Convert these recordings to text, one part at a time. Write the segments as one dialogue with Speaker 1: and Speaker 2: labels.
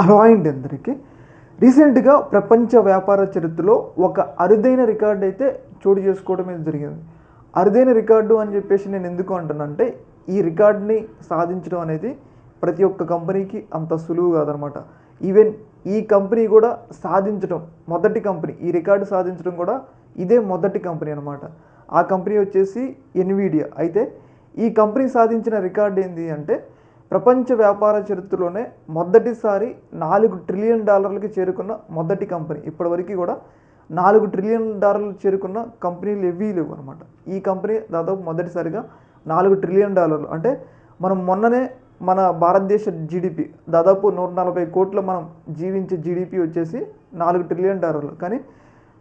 Speaker 1: Hello అండి అందరికీ. రీసెంట్గా ప్రపంచ వ్యాపార చరిత్రలో ఒక అరుదైన రికార్డు అయితే చోటు చేసుకోవడం అనేది జరిగింది. అరుదైన రికార్డు అని చెప్పేసి నేను ఎందుకు అంటున్నానంటే, ఈ రికార్డుని సాధించడం అనేది ప్రతి ఒక్క కంపెనీకి అంత సులువు కాదనమాట. ఈవెన్ ఈ కంపెనీ కూడా సాధించడం మొదటి కంపెనీ, ఈ రికార్డు సాధించడం కూడా ఇదే మొదటి కంపెనీ అనమాట. ఆ కంపెనీ వచ్చేసి ఎన్విడియా. అయితే ఈ కంపెనీ సాధించిన రికార్డు ఏంటి అంటే, ప్రపంచ వ్యాపార చరిత్రలోనే మొదటిసారి $4 ట్రిలియన్ చేరుకున్న మొదటి కంపెనీ. ఇప్పటివరకు కూడా $4 ట్రిలియన్ చేరుకున్న కంపెనీలు ఏవీ లేవు అనమాట. ఈ కంపెనీ దాదాపు మొదటిసారిగా $4 ట్రిలియన్, అంటే మనం మొన్ననే మన భారతదేశ జీడిపి దాదాపు 140 కోట్ల మనం జీవించే జీడిపి వచ్చేసి $4 ట్రిలియన్. కానీ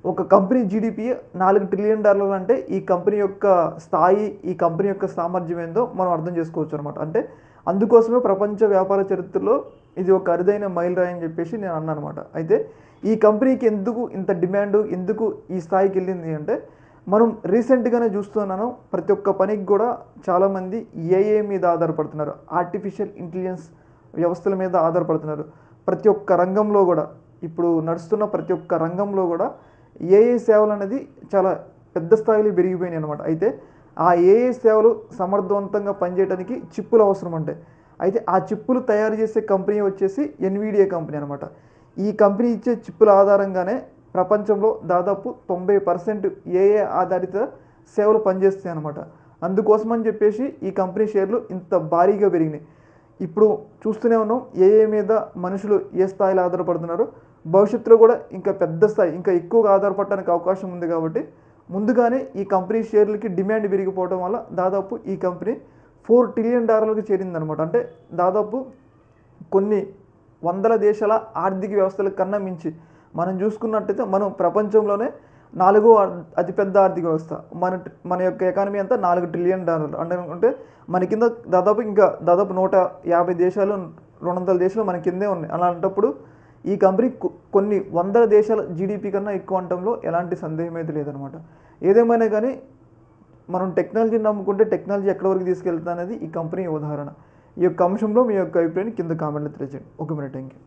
Speaker 1: ఒక కంపెనీ జీడిపి $4 ట్రిలియన్ అంటే ఈ కంపెనీ యొక్క స్థాయి, ఈ కంపెనీ యొక్క సామర్థ్యం ఏందో మనం అర్థం చేసుకోవచ్చు అనమాట. అంటే అందుకోసమే ప్రపంచ వ్యాపార చరిత్రలో ఇది ఒక అరుదైన మైలురాయి అని చెప్పేసి నేను అన్నాను అనమాట. అయితే ఈ కంపెనీకి ఎందుకు ఇంత డిమాండ్, ఎందుకు ఈ స్థాయికి వెళ్ళింది అంటే, మనం రీసెంట్గానే చూస్తున్నాను, ప్రతి ఒక్క పనికి కూడా చాలామంది ఏఐ మీద ఆధారపడుతున్నారు, ఆర్టిఫిషియల్ ఇంటెలిజెన్స్ వ్యవస్థల మీద ఆధారపడుతున్నారు. ప్రతి ఒక్క రంగంలో కూడా, ఇప్పుడు నడుస్తున్న ప్రతి ఒక్క రంగంలో కూడా ఏఐ సేవలు అనేది చాలా పెద్ద స్థాయిలో పెరిగిపోయినాయి అనమాట. అయితే ఆ ఏఐ సేవలు సమర్థవంతంగా పనిచేయడానికి చిప్పులు అవసరం ఉంటాయి. అయితే ఆ చిప్పులు తయారు చేసే కంపెనీ వచ్చేసి ఎన్విడియా కంపెనీ అనమాట. ఈ కంపెనీ ఇచ్చే చిప్పుల ఆధారంగానే ప్రపంచంలో దాదాపు 90% ఏఐ ఆధారిత సేవలు పనిచేస్తాయి అనమాట. అందుకోసమని చెప్పేసి ఈ కంపెనీ షేర్లు ఇంత భారీగా పెరిగినాయి. ఇప్పుడు చూస్తూనే ఉన్నాం, ఏఐ మీద మనుషులు ఏ స్థాయిలో ఆధారపడుతున్నారు, భవిష్యత్తులో కూడా ఇంకా పెద్ద స్థాయి, ఇంకా ఎక్కువగా ఆధారపడడానికి అవకాశం ఉంది. కాబట్టి ముందుగానే ఈ కంపెనీ షేర్లకి డిమాండ్ పెరిగిపోవడం వల్ల దాదాపు ఈ కంపెనీ $4 ట్రిలియన్ చేరిందనమాట. అంటే దాదాపు కొన్ని వందల దేశాల ఆర్థిక వ్యవస్థల కన్నా మించి మనం చూసుకున్నట్టయితే, మనం ప్రపంచంలోనే 4వ అతిపెద్ద ఆర్థిక వ్యవస్థ. మన యొక్క ఎకానమీ అంతా $4 ట్రిలియన్ అంటే మన కింద దాదాపు 150 దేశాలు, 200 దేశాలు మన కిందే ఉన్నాయి. అలాంటప్పుడు ఈ కంపెనీ కొన్ని వందల దేశాల జీడిపి కన్నా ఎక్కువ అనటంలో ఎలాంటి సందేహం అయితే లేదనమాట. ఏదేమైనా కానీ మనం టెక్నాలజీని నమ్ముకుంటే టెక్నాలజీ ఎక్కడి వరకు తీసుకెళ్తా అనేది ఈ కంపెనీ ఉదాహరణ. ఈ యొక్క అంశంలో మీ యొక్క అభిప్రాయాన్ని కింద కామెంట్లో తెలియజేయండి. ఒక మినిట్, థ్యాంక్ యూ.